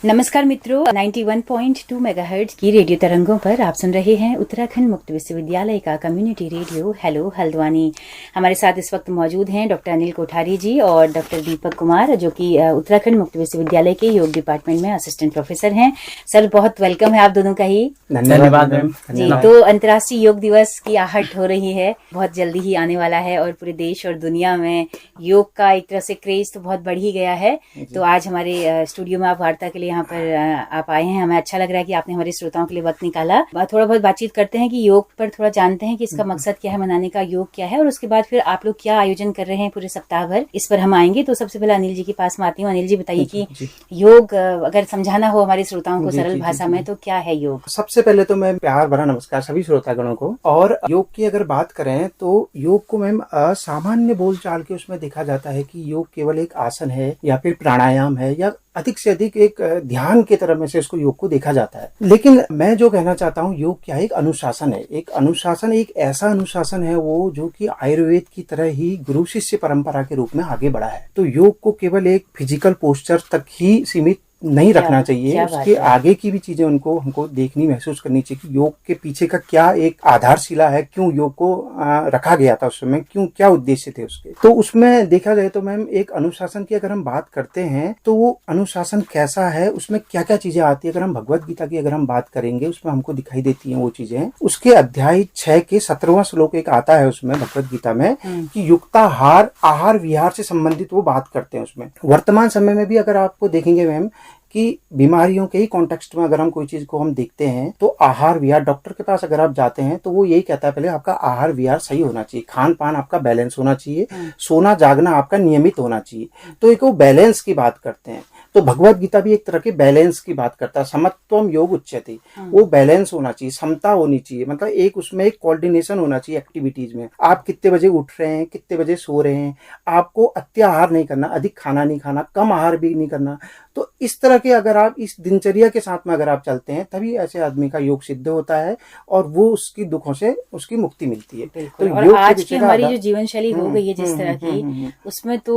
नमस्कार मित्रों, 91.2 मेगाहर्ट्ज की रेडियो तरंगों पर आप सुन रहे हैं उत्तराखंड मुक्त विश्वविद्यालय का कम्युनिटी रेडियो हेलो हल्द्वानी। हमारे साथ इस वक्त मौजूद हैं डॉक्टर अनिल कोठारी जी और डॉक्टर दीपक कुमार, जो कि उत्तराखंड मुक्त विश्वविद्यालय के योग डिपार्टमेंट में असिस्टेंट प्रोफेसर हैं। सर, बहुत वेलकम है आप दोनों का ही। धन्यवाद मैम जी। तो अंतर्राष्ट्रीय योग दिवस की आहट हो रही है, बहुत जल्दी ही आने वाला है और पूरे देश और दुनिया में योग का एक तरह से क्रेज तो बहुत बढ़ ही गया है। तो आज हमारे स्टूडियो में आप वार्ता के लिए यहाँ पर आप आए हैं। हमें अच्छा लग रहा है कि आपने हमारे श्रोताओं के लिए वक्त निकाला। थोड़ा बहुत बातचीत करते हैं कि योग पर थोड़ा जानते हैं कि इसका मकसद क्या है, मनाने का योग क्या है, और उसके बाद फिर आप लोग क्या आयोजन कर रहे हैं पूरे सप्ताह भर, इस पर हम आएंगे। तो सबसे पहले अनिल जी के पास में आती हूँ। अनिल जी, बताइए कि योग अगर समझाना हो हमारे श्रोताओं को सरल भाषा में तो क्या है योग? सबसे पहले तो मैं प्यार भरा नमस्कार सभी श्रोतागणों को। और योग की अगर बात करें तो योग को मैम सामान्य बोलचाल के उसमें देखा जाता है कि योग केवल एक आसन है या फिर प्राणायाम है या अधिक से अधिक एक ध्यान की तरह में से इसको योग को देखा जाता है। लेकिन मैं जो कहना चाहता हूँ, योग क्या है? एक अनुशासन है। एक अनुशासन, एक ऐसा अनुशासन है वो जो कि आयुर्वेद की तरह ही गुरु शिष्य परंपरा के रूप में आगे बढ़ा है। तो योग को केवल एक फिजिकल पोस्चर तक ही सीमित नहीं रखना चाहिए, उसके आगे की भी चीजें हमको देखनी, महसूस करनी चाहिए कि योग के पीछे का क्या एक आधारशिला है, क्यों योग को रखा गया था उस समय, क्यों, क्या उद्देश्य थे उसके। तो उसमें देखा जाए तो मैम एक अनुशासन की अगर हम बात करते हैं तो वो अनुशासन कैसा है, उसमें क्या क्या चीजें आती है। अगर हम भगवत गीता की अगर हम बात करेंगे, उसमें हमको दिखाई देती है वो चीजें। उसके अध्याय 6 के 17वां श्लोक एक आता है उसमें भगवत गीता में कि युक्ताहार, आहार विहार से संबंधित वो बात करते हैं उसमें। वर्तमान समय में भी अगर आपको देखेंगे मैम कि बीमारियों के ही कॉन्टेक्स्ट में अगर हम कोई चीज को हम देखते हैं तो आहार विहार, डॉक्टर के पास अगर आप जाते हैं तो वो यही कहता है पहले आपका आहार विहार सही होना चाहिए, खान पान आपका बैलेंस होना चाहिए, सोना जागना आपका नियमित होना चाहिए। तो एक वो बैलेंस की बात करते हैं। तो भगवत गीता भी एक तरह के बैलेंस की बात करता है। समत्वम योग उच्यते, वो बैलेंस होना चाहिए, समता होनी चाहिए, मतलब एक उसमें एक कोऑर्डिनेशन होना चाहिए एक्टिविटीज में। आप कितने बजे उठ रहे हैं, कितने बजे सो रहे हैं, आपको अत्याहार नहीं करना, अधिक खाना नहीं खाना, कम आहार भी नहीं करना। तो इस तरह के अगर आप इस दिनचर्या के साथ में अगर आप चलते हैं तभी ऐसे आदमी का योग सिद्ध होता है और वो उसकी दुखों से उसकी मुक्ति मिलती है। तो और आज की हमारी जो जीवन शैली हो गई है जिस तरह की, उसमें तो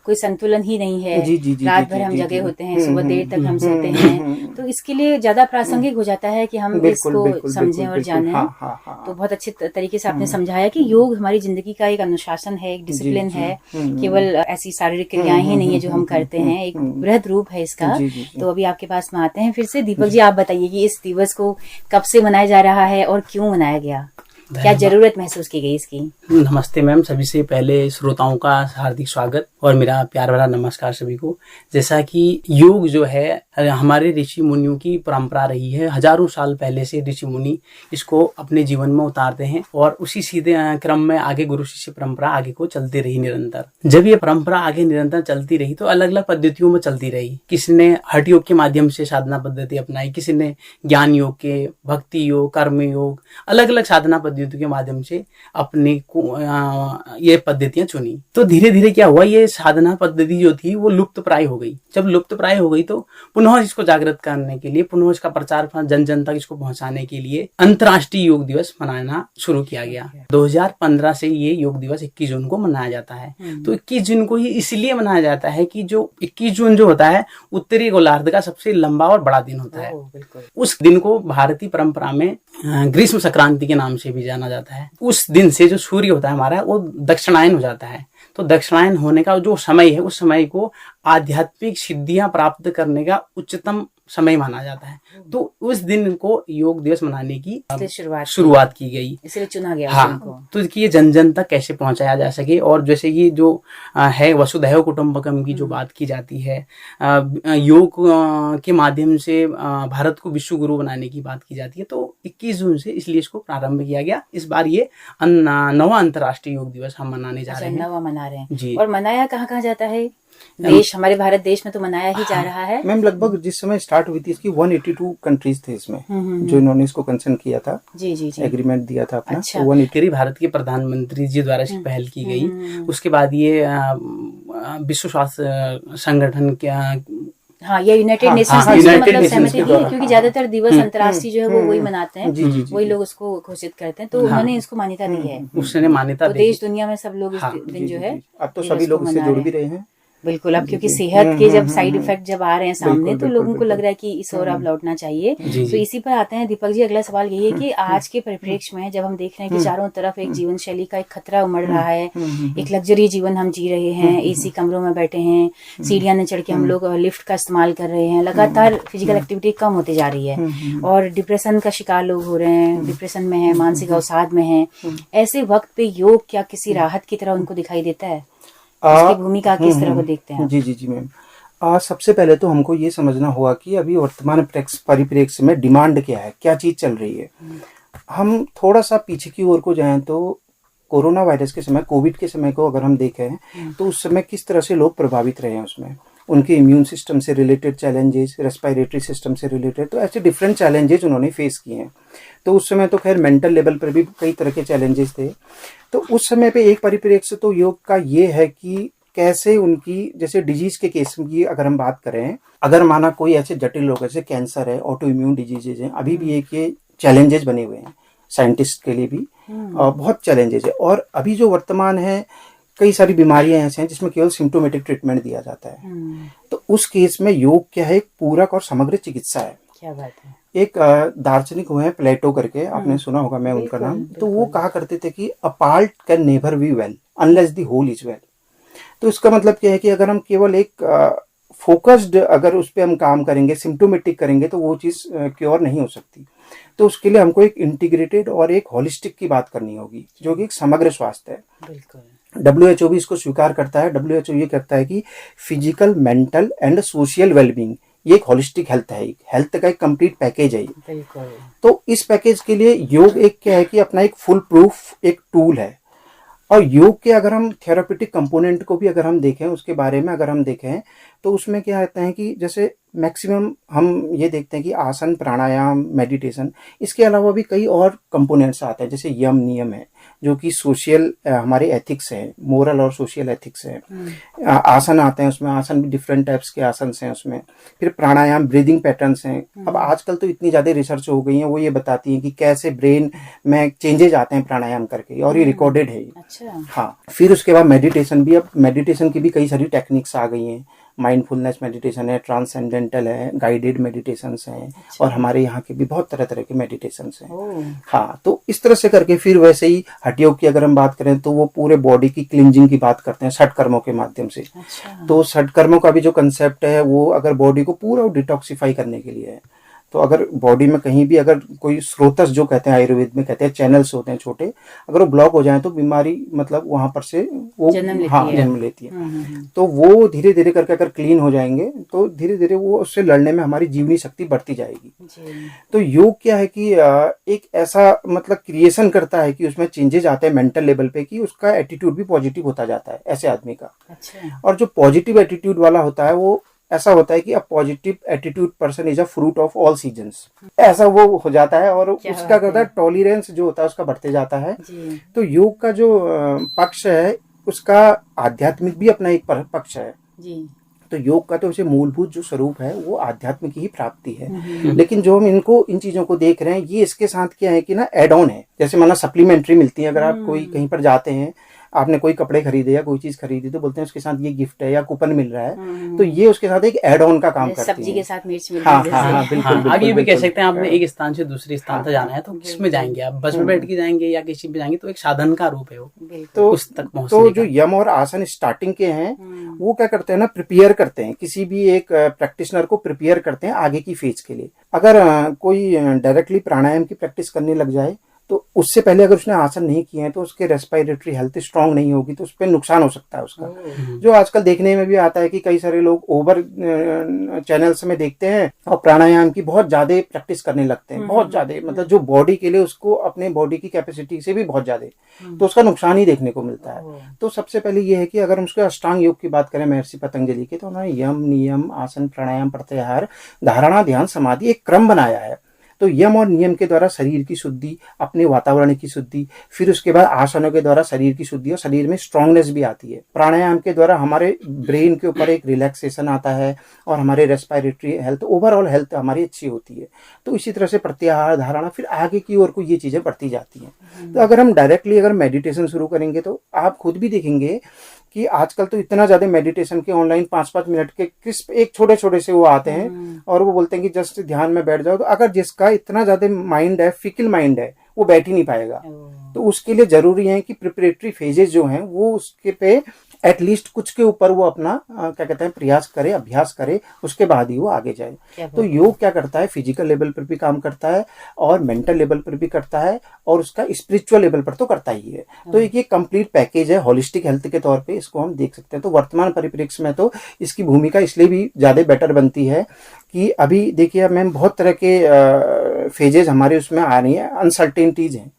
कोई संतुलन ही नहीं है। रात भर हम जगे होते हैं, सुबह देर तक हम सोते हैं। तो इसके लिए ज्यादा प्रासंगिक हो जाता है कि हम इसको समझें और जानें। तो बहुत अच्छे तरीके से आपने समझाया कि योग हमारी जिंदगी का एक अनुशासन है, एक डिसिप्लिन है, केवल ऐसी शारीरिक क्रियाएं ही नहीं है जो हम करते हैं, एक बृहद रूप है इसका। तो अभी आपके पास में आते हैं फिर से। दीपक जी, आप बताइए कि इस दिवस को कब से मनाया जा रहा है और क्यों मनाया गया, क्या जरूरत महसूस की गई इसकी? नमस्ते मैम, सभी से पहले श्रोताओं का हार्दिक स्वागत और मेरा प्यार भरा नमस्कार सभी को। जैसा कि योग जो है हमारे ऋषि मुनियों की परंपरा रही है, हजारों साल पहले से ऋषि मुनि इसको अपने जीवन में उतारते हैं और उसी सीधे क्रम में आगे गुरु शिष्य परंपरा आगे को चलती रही निरंतर। जब ये परंपरा आगे निरंतर चलती रही तो अलग अलग पद्धतियों में चलती रही। किसी ने हठ योग के माध्यम से साधना पद्धति अपनाई, किसी ने ज्ञान योग के, भक्ति योग, कर्म योग, अलग अलग साधना पद्धतियों के माध्यम से अपने को ये पद्धतियां चुनी। तो धीरे धीरे क्या हुआ, ये साधना पद्धति जो थी वो लुप्त प्राय हो गई। जब लुप्त प्राय हो गई तो पुनः इसको जागृत करने के लिए, पुनः इसका प्रचार जन जन तक इसको पहुंचाने के लिए अंतर्राष्ट्रीय योग दिवस मनाना शुरू किया गया। 2015 से ये योग दिवस 21 जून को मनाया जाता है। तो 21 जून को ही इसलिए मनाया जाता है कि जो 21 जून जो होता है उत्तरी गोलार्ध का सबसे लंबा और बड़ा दिन होता है। उस दिन को भारतीय परंपरा में ग्रीष्म संक्रांति के नाम से भी जाना जाता है। उस दिन से जो सूर्य होता है हमारा वो दक्षिणायन हो जाता है। तो दक्षिणायन होने का जो समय है उस समय को आध्यात्मिक सिद्धियां प्राप्त करने का उच्चतम समय माना जाता है। तो उस दिन को योग दिवस मनाने की शुरुआत की गई, इसलिए चुना गया। हाँ, तो ये जन जन तक कैसे पहुंचाया जा सके। और जैसे कि जो है वसुधैव कुटुंबकम की जो बात की जाती है, योग के माध्यम से भारत को विश्व गुरु बनाने की बात की जाती है। तो 21 जून से इसलिए इसको प्रारंभ किया गया। इस बार ये 9वां अंतर्राष्ट्रीय योग दिवस हम मनाने जा रहे हैं। 9वां मना रहे हैं जी। और मनाया कहाँ कहाँ जाता है? देश, हमारे भारत देश में तो मनाया ही जा रहा है। मैम लगभग जिस समय स्टार्ट हुई थी इसकी 182 कंट्रीज थे इसमें जो इन्होंने इसको कंसर्न किया था, जी एग्रीमेंट दिया था अपना। अच्छा। तो 180 भारत के प्रधानमंत्री जी द्वारा इसकी पहल की गई। उसके बाद ये विश्व स्वास्थ्य संगठन क्या, हाँ, ये यूनाइटेड नेशंस ने मतलब सहमति दी है, क्योंकि ज्यादातर दिवस अंतर्राष्ट्रीय जो है वो वही मनाते हैं, वही लोग उसको घोषित करते हैं। तो उन्होंने इसको मान्यता दी है, उसने मान्यता दी। देश दुनिया में सब लोग इस दिन जो है अब तो सभी लोग इससे जुड़ भी रहे हैं। बिल्कुल। अब क्योंकि जी। सेहत के जब साइड इफेक्ट जब आ रहे हैं सामने, बिल्कुल, तो बिल्कुल, लोगों को लग रहा है कि इस ओर अब लौटना चाहिए। जी, तो जी। इसी पर आते हैं दीपक जी, अगला सवाल यही है कि आज के परिप्रेक्ष्य में जब हम देख रहे हैं कि चारों तरफ एक जीवन शैली का एक खतरा उमड़ रहा है, एक लग्जरी जीवन हम जी रहे हैं, एसी कमरों में बैठे हैं, सीढ़ियां न चढ़ के हम लोग लिफ्ट का इस्तेमाल कर रहे हैं, लगातार फिजिकल एक्टिविटी कम होती जा रही है और डिप्रेशन का शिकार लोग हो रहे हैं, डिप्रेशन में है, मानसिक अवसाद में है। ऐसे वक्त पे योग क्या किसी राहत की तरह उनको दिखाई देता है? इसकी भूमिका किस तरह को देखते हैं आप? जी जी जी मैम। सबसे पहले तो हमको ये समझना होगा कि अभी वर्तमान परिप्रेक्ष्य में डिमांड क्या है, क्या चीज चल रही है। हम थोड़ा सा पीछे की ओर को जाएं तो कोरोना वायरस के समय, कोविड के समय को अगर हम देखें तो उस समय किस तरह से लोग प्रभावित रहे हैं, उसमें उनके इम्यून सिस्टम से रिलेटेड चैलेंजेस, रेस्पिरेटरी सिस्टम से रिलेटेड, तो ऐसे डिफरेंट चैलेंजेस उन्होंने फेस किए हैं। तो उस समय तो खैर मेंटल लेवल पर भी कई तरह के चैलेंजेस थे। तो उस समय पे एक परिप्रेक्ष्य तो योग का ये है कि कैसे उनकी, जैसे डिजीज के केस की अगर हम बात करें, अगर माना कोई ऐसे जटिल रोग जैसे कैंसर है, ऑटो इम्यून डिजीजेज हैं, अभी भी एक ये चैलेंजेस बने हुए हैं साइंटिस्ट के लिए भी, बहुत चैलेंजेस है। और अभी जो वर्तमान है, कई सारी बीमारियां ऐसे हैं जिसमें केवल सिम्टोमेटिक ट्रीटमेंट दिया जाता है। तो उस केस में योग क्या है, एक पूरक और समग्र चिकित्सा है। क्या बात है। एक दार्शनिक हुए हैं प्लेटो करके, आपने सुना होगा मैं उनका नाम। तो वो कहा करते थे कि a part can never be well unless the whole is well. तो इसका मतलब क्या है कि अगर हम केवल एक फोकस्ड अगर उस पर हम काम करेंगे, सिम्टोमेटिक करेंगे, तो वो चीज क्योर नहीं हो सकती। तो उसके लिए हमको एक इंटीग्रेटेड और एक होलिस्टिक की बात करनी होगी, जो कि एक समग्र स्वास्थ्य है। बिल्कुल। WHO भी इसको स्वीकार करता है। WHO ये कहता है कि physical, mental and social wellbeing ये एक होलिस्टिक हेल्थ है, हेल्थ का एक कंप्लीट पैकेज है। बिल्कुल। तो इस पैकेज के लिए योग एक क्या है कि अपना एक फुल प्रूफ एक टूल है। और योग के अगर हम थेरापेटिक कंपोनेंट को भी अगर हम देखें, उसके बारे में अगर हम देखें, तो उसमें क्या रहता है कि जैसे मैक्सिमम हम ये देखते हैं कि आसन, प्राणायाम, मेडिटेशन, इसके अलावा भी कई और कंपोनेंट्स आते हैं, जैसे यम नियम है जो कि सोशल हमारे एथिक्स है, मोरल और सोशल एथिक्स है। आसन आते हैं, उसमें आसन भी डिफरेंट टाइप्स के आसन हैं उसमें। फिर प्राणायाम, ब्रीदिंग पैटर्न्स हैं। अब आजकल तो इतनी ज्यादा रिसर्च हो गई है, वो ये बताती है कि कैसे ब्रेन में चेंजेज आते हैं प्राणायाम करके, और ये रिकॉर्डेड है। अच्छा। हाँ, फिर उसके बाद मेडिटेशन भी, अब मेडिटेशन की भी कई सारी टेक्निक्स आ गई हैं। माइंडफुलनेस मेडिटेशन है, ट्रांसेंडेंटल है, गाइडेड मेडिटेशंस हैं। अच्छा। और हमारे यहाँ के भी बहुत तरह तरह के मेडिटेशंस हैं। हाँ, तो इस तरह से करके फिर वैसे ही हठ योग की अगर हम बात करें तो वो पूरे बॉडी की क्लींजिंग की बात करते हैं षट कर्मों के माध्यम से। अच्छा। तो षट कर्मों का भी जो कंसेप्ट है वो अगर बॉडी को पूरा डिटॉक्सिफाई करने के लिए है। तो अगर बॉडी में कहीं भी अगर कोई स्रोतस, जो कहते हैं आयुर्वेद में कहते हैं चैनल्स होते हैं छोटे, अगर वो ब्लॉक हो जाए तो बीमारी मतलब वहां पर से वो जन्म लेती है। तो वो धीरे धीरे करके अगर क्लीन हो जाएंगे तो धीरे धीरे वो उससे लड़ने में हमारी जीवनी शक्ति बढ़ती जाएगी। तो योग क्या है कि एक ऐसा मतलब क्रिएशन करता है कि उसमें चेंजेस आते हैं मेंटल लेवल पे, कि उसका एटीट्यूड भी पॉजिटिव होता जाता है ऐसे आदमी का। अच्छा। और जो पॉजिटिव एटीट्यूड वाला होता है वो ऐसा होता है कि a positive attitude person is a fruit of all seasons, ऐसा वो हो जाता है। और उसका कहता है टॉलरेंस जो होता है उसका बढ़ते जाता है। तो योग का जो पक्ष है उसका आध्यात्मिक भी अपना एक पक्ष है जी। तो योग का तो उसे मूलभूत जो स्वरूप है वो आध्यात्मिक ही प्राप्ति है। लेकिन जो हम इन चीजों को देख रहे हैं, ये इसके साथ क्या है कि ना एड ऑन है। जैसे माना सप्लीमेंट्री मिलती है, अगर आप कोई कहीं पर जाते हैं, आपने कोई कपड़े खरीदे या कोई चीज खरीदी, तो बोलते हैं उसके साथ ये गिफ्ट है या कूपन मिल रहा है। तो ये उसके साथ एक एड ऑन का काम करती है। सब्जी के साथ मिर्च मिल रही है। हाँ, बिल्कुल। आप ये भी कह सकते हैं, आपने एक स्थान से दूसरे स्थान तक जाना है तो किस में जाएंगे आप? बस में बैठ के जाएंगे या किसी में जाएंगे? तो एक साधन का रूप है वो, तो उस तक पहुंचने तो जो यम और आसन स्टार्टिंग के हैं वो क्या करते हैं ना, प्रिपेयर करते हैं, किसी भी एक प्रैक्टिशनर को प्रिपेयर करते हैं आगे की फेज के लिए। अगर कोई डायरेक्टली प्राणायाम की प्रैक्टिस करने लग जाए तो उससे पहले अगर उसने आसन नहीं किए हैं तो उसके रेस्पिरेटरी हेल्थ स्ट्रांग नहीं होगी, तो उस पर नुकसान हो सकता है उसका। जो आजकल देखने में भी आता है कि कई सारे लोग ओवर चैनल्स में देखते हैं और प्राणायाम की बहुत ज्यादा प्रैक्टिस करने लगते हैं, बहुत ज्यादा, मतलब जो बॉडी के लिए उसको अपने बॉडी की कैपेसिटी से भी बहुत ज्यादा, तो उसका नुकसान ही देखने को मिलता है। तो सबसे पहले ये है कि अगर हम उसके अष्टांग योग की बात करें महर्षि पतंजलि के, तो उन्होंने यम, नियम, आसन, प्राणायाम, प्रत्याहार, धारणा, ध्यान, समाधि एक क्रम बनाया है। तो यम और नियम के द्वारा शरीर की शुद्धि, अपने वातावरण की शुद्धि, फिर उसके बाद आसनों के द्वारा शरीर की शुद्धि और शरीर में स्ट्रांगनेस भी आती है। प्राणायाम के द्वारा हमारे ब्रेन के ऊपर एक रिलैक्सेशन आता है और हमारे रेस्पिरेटरी हेल्थ, ओवरऑल हेल्थ हमारी अच्छी होती है। तो इसी तरह से प्रत्याहार, धारणा, फिर आगे की ओर को ये चीजें बढ़ती जाती हैं। तो अगर हम डायरेक्टली अगर मेडिटेशन शुरू करेंगे तो आप खुद भी देखेंगे कि आजकल तो इतना ज्यादा मेडिटेशन के ऑनलाइन 5-5 मिनट के क्रिस्प एक छोटे छोटे से वो आते हैं और वो बोलते हैं कि जस्ट ध्यान में बैठ जाओ। तो अगर जिसका इतना ज्यादा माइंड है, फिकल माइंड है, वो बैठ ही नहीं पाएगा। तो उसके लिए जरूरी है कि प्रिपरेटरी फेजेस जो हैं वो उसके पे एटलीस्ट कुछ के ऊपर वो अपना क्या कहते हैं प्रयास करे, अभ्यास करे, उसके बाद ही वो आगे जाए। तो योग क्या करता है, फिजिकल लेवल पर भी काम करता है और मेंटल लेवल पर भी करता है और उसका स्पिरिचुअल लेवल पर तो करता ही है। तो एक ये कंप्लीट पैकेज है, होलिस्टिक हेल्थ के तौर पे इसको हम देख सकते हैं। तो वर्तमान परिप्रेक्ष्य में तो इसकी भूमिका इसलिए भी ज्यादा बेटर बनती है कि अभी देखिए मैम बहुत तरह के फेजेज हमारे उसमें आ रही है, अनसर्टेनिटीज हैं।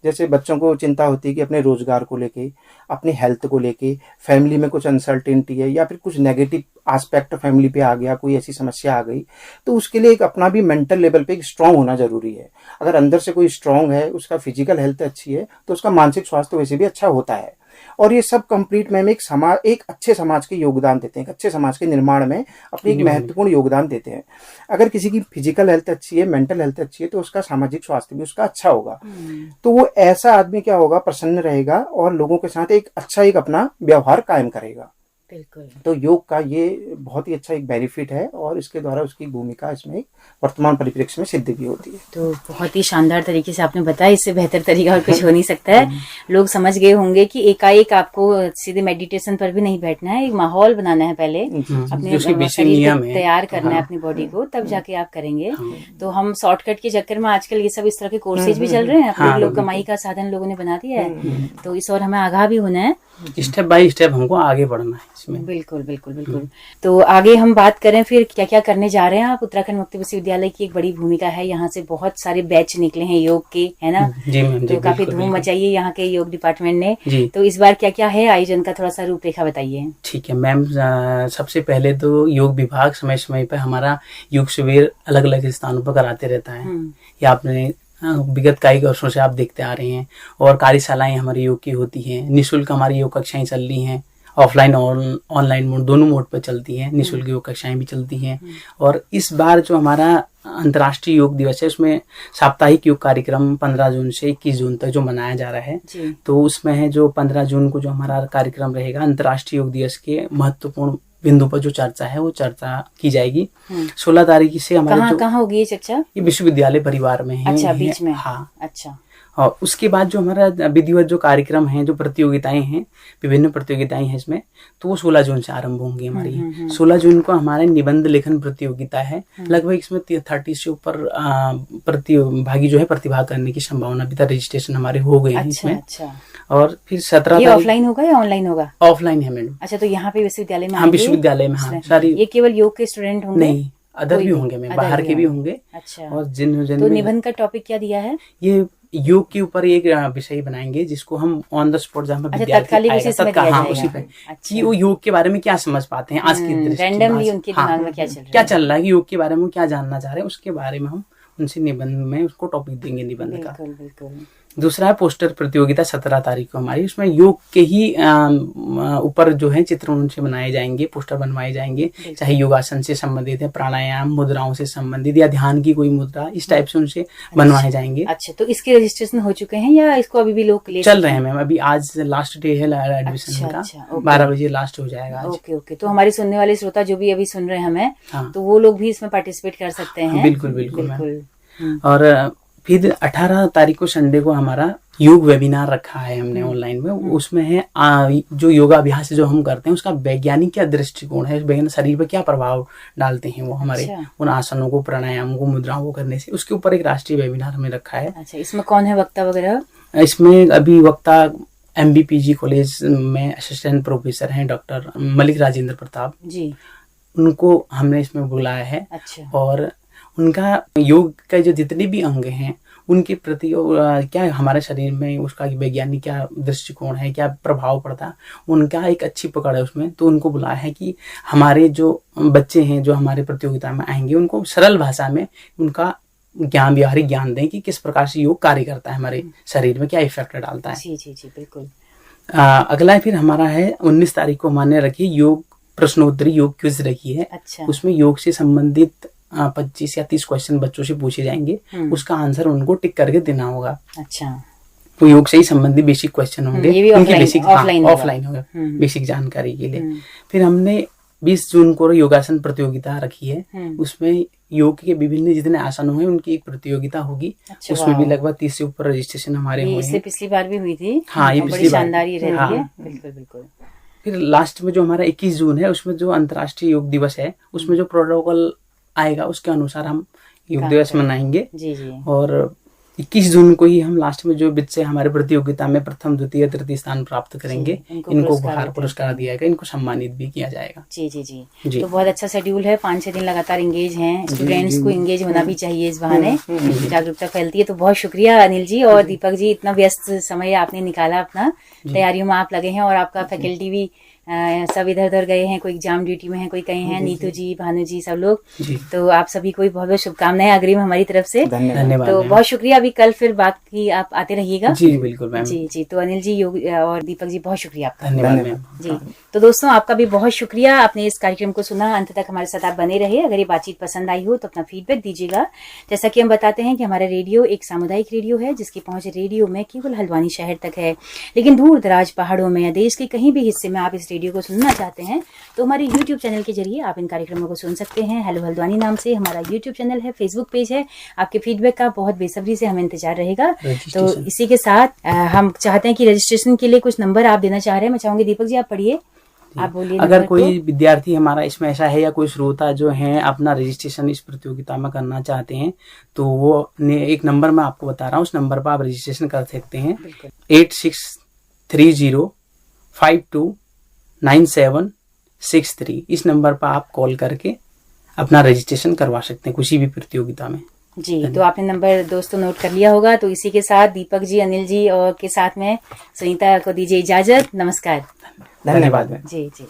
जैसे बच्चों को चिंता होती है कि अपने रोजगार को लेके, अपनी हेल्थ को लेके, फैमिली में कुछ अनसर्टेनिटी है या फिर कुछ नेगेटिव एस्पेक्ट फैमिली पे आ गया, कोई ऐसी समस्या आ गई, तो उसके लिए एक अपना भी मेंटल लेवल पे एक स्ट्रांग होना जरूरी है। अगर अंदर से कोई स्ट्रांग है, उसका फिजिकल हेल्थ अच्छी है, तो उसका मानसिक स्वास्थ्य वैसे भी अच्छा होता है। और ये सब कंप्लीट में एक अच्छे समाज के योगदान देते हैं, एक अच्छे समाज के निर्माण में अपनी एक महत्वपूर्ण योगदान देते हैं। अगर किसी की फिजिकल हेल्थ अच्छी है, मेंटल हेल्थ अच्छी है, तो उसका सामाजिक स्वास्थ्य भी उसका अच्छा होगा। तो वो ऐसा आदमी क्या होगा, प्रसन्न रहेगा और लोगों के साथ एक अच्छा एक अपना व्यवहार कायम करेगा। बिल्कुल। तो योग का ये बहुत ही अच्छा एक बेनिफिट है और इसके द्वारा उसकी भूमिका इसमें वर्तमान परिप्रेक्ष्य में सिद्ध भी होती है। तो बहुत ही शानदार तरीके से आपने बताया, इससे बेहतर तरीका और कुछ हो नहीं सकता है। लोग समझ गए होंगे कि एकाएक आपको सीधे मेडिटेशन पर भी नहीं बैठना है, एक माहौल बनाना है, पहले अपने शरीर को तैयार करना है, अपनी बॉडी को, तब जाके आप करेंगे। तो हम शॉर्टकट के चक्कर में आजकल ये सब इस तरह के कोर्सेज भी चल रहे हैं, अपने लोग कमाई का साधन लोगों ने बना दिया है। तो इस और हमें आगाह भी होना है, स्टेप बाय स्टेप हमको आगे बढ़ना है इसमें। बिल्कुल बिल्कुल बिल्कुल। तो आगे हम बात करें फिर क्या क्या करने जा रहे हैं आप। उत्तराखंड मुक्त विश्वविद्यालय की एक बड़ी भूमिका है, यहाँ से बहुत सारे बैच निकले हैं योग के, है ना। जी मैम, तो काफी धूम मचाई है यहाँ के योग डिपार्टमेंट ने। तो इस बार क्या क्या है आयोजन का, थोड़ा सा रूपरेखा बताइए। ठीक है मैम, सबसे पहले तो योग विभाग समय समय पर हमारा योग शिविर अलग अलग स्थानों पर कराते रहता है। ये आपने विगत कई वर्षों से आप देखते आ रहे हैं। और कार्यशालाएं हमारी योग की होती हैं, निःशुल्क हमारी योग कक्षाएं चल रही हैं, ऑफलाइन और ऑनलाइन मोड दोनों मोड पर चलती हैं, निःशुल्क योग कक्षाएं भी चलती हैं। और इस बार जो हमारा अंतर्राष्ट्रीय योग दिवस है, उसमें साप्ताहिक योग कार्यक्रम 15 जून से 21 जून तक जो मनाया जा रहा है। तो उसमें है जो 15 जून को जो हमारा कार्यक्रम रहेगा, अंतर्राष्ट्रीय योग दिवस के महत्वपूर्ण बिंदु पर जो चर्चा है वो चर्चा की जाएगी। 16 तारीख से हमारे कहाँ होगी ये चर्चा? ये विश्वविद्यालय परिवार में है। अच्छा, बीच में। हाँ, अच्छा। और उसके बाद जो हमारा विधिवत जो कार्यक्रम है, जो प्रतियोगिताएं हैं, विभिन्न प्रतियोगिताएं हैं इसमें, तो वो 16 जून से आरंभ होंगी हमारी। 16 जून को हमारे निबंध लेखन प्रतियोगिता है। लगभग इसमें 30 से ऊपर प्रतिभागी जो है प्रतिभाग करने की संभावना, अभी तक रजिस्ट्रेशन हमारे हो गए हैं इसमें। अच्छा। और फिर 17 ये ऑफलाइन होगा या ऑनलाइन होगा? ऑफलाइन है मैडम। अच्छा, तो यहाँ पे विश्वविद्यालय में? हाँ, विश्वविद्यालय में। हाँ, सारी। ये केवल योग के स्टूडेंट होंगे? नहीं, अदर भी होंगे मैम, बाहर के भी होंगे। अच्छा। और जिन तो निबंध का टॉपिक क्या दिया है? ये योग के ऊपर एक विषय बनाएंगे जिसको हम ऑन द स्पॉट, जहाँ पर तत्कालीन उसी पे कि वो योग के बारे में क्या समझ पाते हैं आज की दृष्टि, रैंडमली उनके दिमाग में क्या चल रहा है, योग के बारे में क्या जानना चाह रहे हैं, उसके बारे में हम उनसे निबंध में उसको टॉपिक देंगे निबंध का। बिल्कुल। दूसरा है पोस्टर प्रतियोगिता 17 तारीख को हमारी, उसमें योग के ही ऊपर जो है चित्र उनसे बनाए जाएंगे, पोस्टर बनवाए जाएंगे, चाहे योगासन से संबंधित है, प्राणायाम, मुद्राओं से संबंधित या ध्यान की कोई मुद्रा, इस टाइप से उनसे बनवाए जाएंगे। अच्छा, तो इसके रजिस्ट्रेशन हो चुके हैं या इसको अभी भी लोग चल रहे हैं मैम? अभी आज लास्ट डे है एडमिशन का। 12 बजे लास्ट हो जाएगा। ओके। तो हमारे सुनने वाले श्रोता जो भी अभी सुन रहे हैं हमें, तो वो लोग भी इसमें पार्टिसिपेट कर सकते हैं। बिल्कुल। और फिर 18 तारीख को संडे को हमारा योग वेबिनार रखा है हमने ऑनलाइन में। उसमें है जो योगाभ्यास जो हम करते हैं उसका वैज्ञानिक क्या दृष्टिकोण है, शरीर पर क्या प्रभाव डालते हैं वो हमारे। अच्छा। उन आसनों को, प्राणायामों को, मुद्राओं को करने से, उसके ऊपर एक राष्ट्रीय वेबिनार हमें रखा है। अच्छा, इसमें कौन है वक्ता वगैरह? इसमें अभी वक्ता MBPG कॉलेज में असिस्टेंट प्रोफेसर हैं डॉक्टर मलिक राजेंद्र प्रताप जी, उनको हमने इसमें बुलाया है। अच्छा। और उनका योग का जो जितने भी अंग हैं उनके प्रति क्या हमारे शरीर में उसका वैज्ञानिक क्या दृष्टिकोण है, क्या प्रभाव पड़ता है, उनका एक अच्छी पकड़ है उसमें। तो उनको बुलाया है कि हमारे जो बच्चे हैं जो हमारे प्रतियोगिता में आएंगे उनको सरल भाषा में उनका ज्ञान, व्यावहारिक ज्ञान दें कि किस प्रकार से योग कार्य करता है, हमारे शरीर में क्या इफेक्ट डालता है। जी, बिल्कुल। अगला फिर हमारा है 19 तारीख को मान्य रखी योग प्रश्नोत्तरी, योग क्विज रखी है। अच्छा। उसमें योग से संबंधित 25 या 30 क्वेश्चन बच्चों से पूछे जाएंगे, उसका आंसर उनको टिक करके देना होगा। अच्छा। वो योग से ही संबंधित बेसिक क्वेश्चन होंगे, ये भी उनकी बेसिक ऑफलाइन ऑफलाइन होगा बेसिक जानकारी के लिए। फिर हमने 20 जून को योगासन प्रतियोगिता रखी है, उसमें योग के विभिन्न जितने आसन हुए उनकी एक प्रतियोगिता होगी। अच्छा, उसमें भी लगभग 30 से ऊपर रजिस्ट्रेशन हमारे हुए इससे हैं। पिछली बार भी हुई थी। हाँ, ये बड़ी पिछली बार शानदार ही रही हाँ। है। बिल्कुल बिल्कुल। फिर लास्ट में जो हमारा 21 जून है उसमें जो अंतर्राष्ट्रीय योग दिवस है, उसमें जो प्रोटोकॉल आएगा उसके अनुसार हम योग दिवस मनाएंगे। जी जी। और 21 जून को ही हम लास्ट में जो बच्चे हमारे प्रतियोगिता में प्रथम, द्वितीय, तृतीय स्थान प्राप्त करेंगे, इनको उपहार पुरस्कार दिया जाएगा, इनको सम्मानित भी किया जाएगा। जी जी जी। तो बहुत अच्छा शेड्यूल है, 5-6 दिन लगातार एंगेज हैं। स्टूडेंट्स को एंगेज होना भी चाहिए, इस बहाने जागरूकता फैलती है। तो बहुत शुक्रिया अनिल जी और दीपक जी, इतना व्यस्त समय आपने निकाला, अपना तैयारियों में आप लगे हैं और आपका फैकल्टी भी सब इधर उधर गए हैं, कोई एग्जाम ड्यूटी में है, कोई कहीं है, नीतू जी, भानु जी, सब लोग। तो आप सभी को बहुत बहुत शुभकामनाएं अग्रिम हमारी तरफ से। धन्यवाद। तो बहुत शुक्रिया। अभी कल फिर बात की आप आते रहिएगा। जी बिल्कुल मैम। जी जी। तो अनिल जी और दीपक जी, बहुत शुक्रिया आपका। धन्यवाद मैम। जी। तो दोस्तों, आपका भी बहुत शुक्रिया, आपने इस कार्यक्रम को सुना, अंत तक हमारे साथ आप बने रहे। अगर ये बातचीत पसंद आई हो तो अपना फीडबैक दीजिएगा। जैसा कि हम बताते हैं कि हमारा रेडियो एक सामुदायिक रेडियो है, जिसकी पहुंच रेडियो में केवल हल्द्वानी शहर तक है। लेकिन दूर दराज पहाड़ों में या देश के कहीं भी हिस्से में आप इस रेडियो को सुनना चाहते हैं तो हमारे YouTube चैनल के जरिए आप इन कार्यक्रमों को सुन सकते हैं। हेलो हल्द्वानी नाम से हमारा YouTube चैनल है, फेसबुक पेज है। आपके फीडबैक का बहुत बेसब्री से हमें इंतजार रहेगा। तो इसी के साथ हम चाहते हैं कि रजिस्ट्रेशन के लिए कुछ नंबर आप देना चाह रहे हैं। मैं चाहूंगी दीपक जी आप पढ़िए, आप बोलिए। अगर कोई विद्यार्थी हमारा इसमें ऐसा है या कोई श्रोता जो है अपना रजिस्ट्रेशन इस प्रतियोगिता में करना चाहते हैं तो वो एक नंबर मैं आपको बता रहा हूँ, उस नंबर पर आप रजिस्ट्रेशन कर सकते हैं। 8630529763। इस नंबर पर आप कॉल करके अपना रजिस्ट्रेशन करवा सकते हैं किसी भी प्रतियोगिता में। जी। तो आपने नंबर दोस्तों नोट कर लिया होगा। तो इसी के साथ दीपक जी, अनिल जी और के साथ में सुनीता को दीजिए इजाजत। नमस्कार। धन्यवाद। जी जी।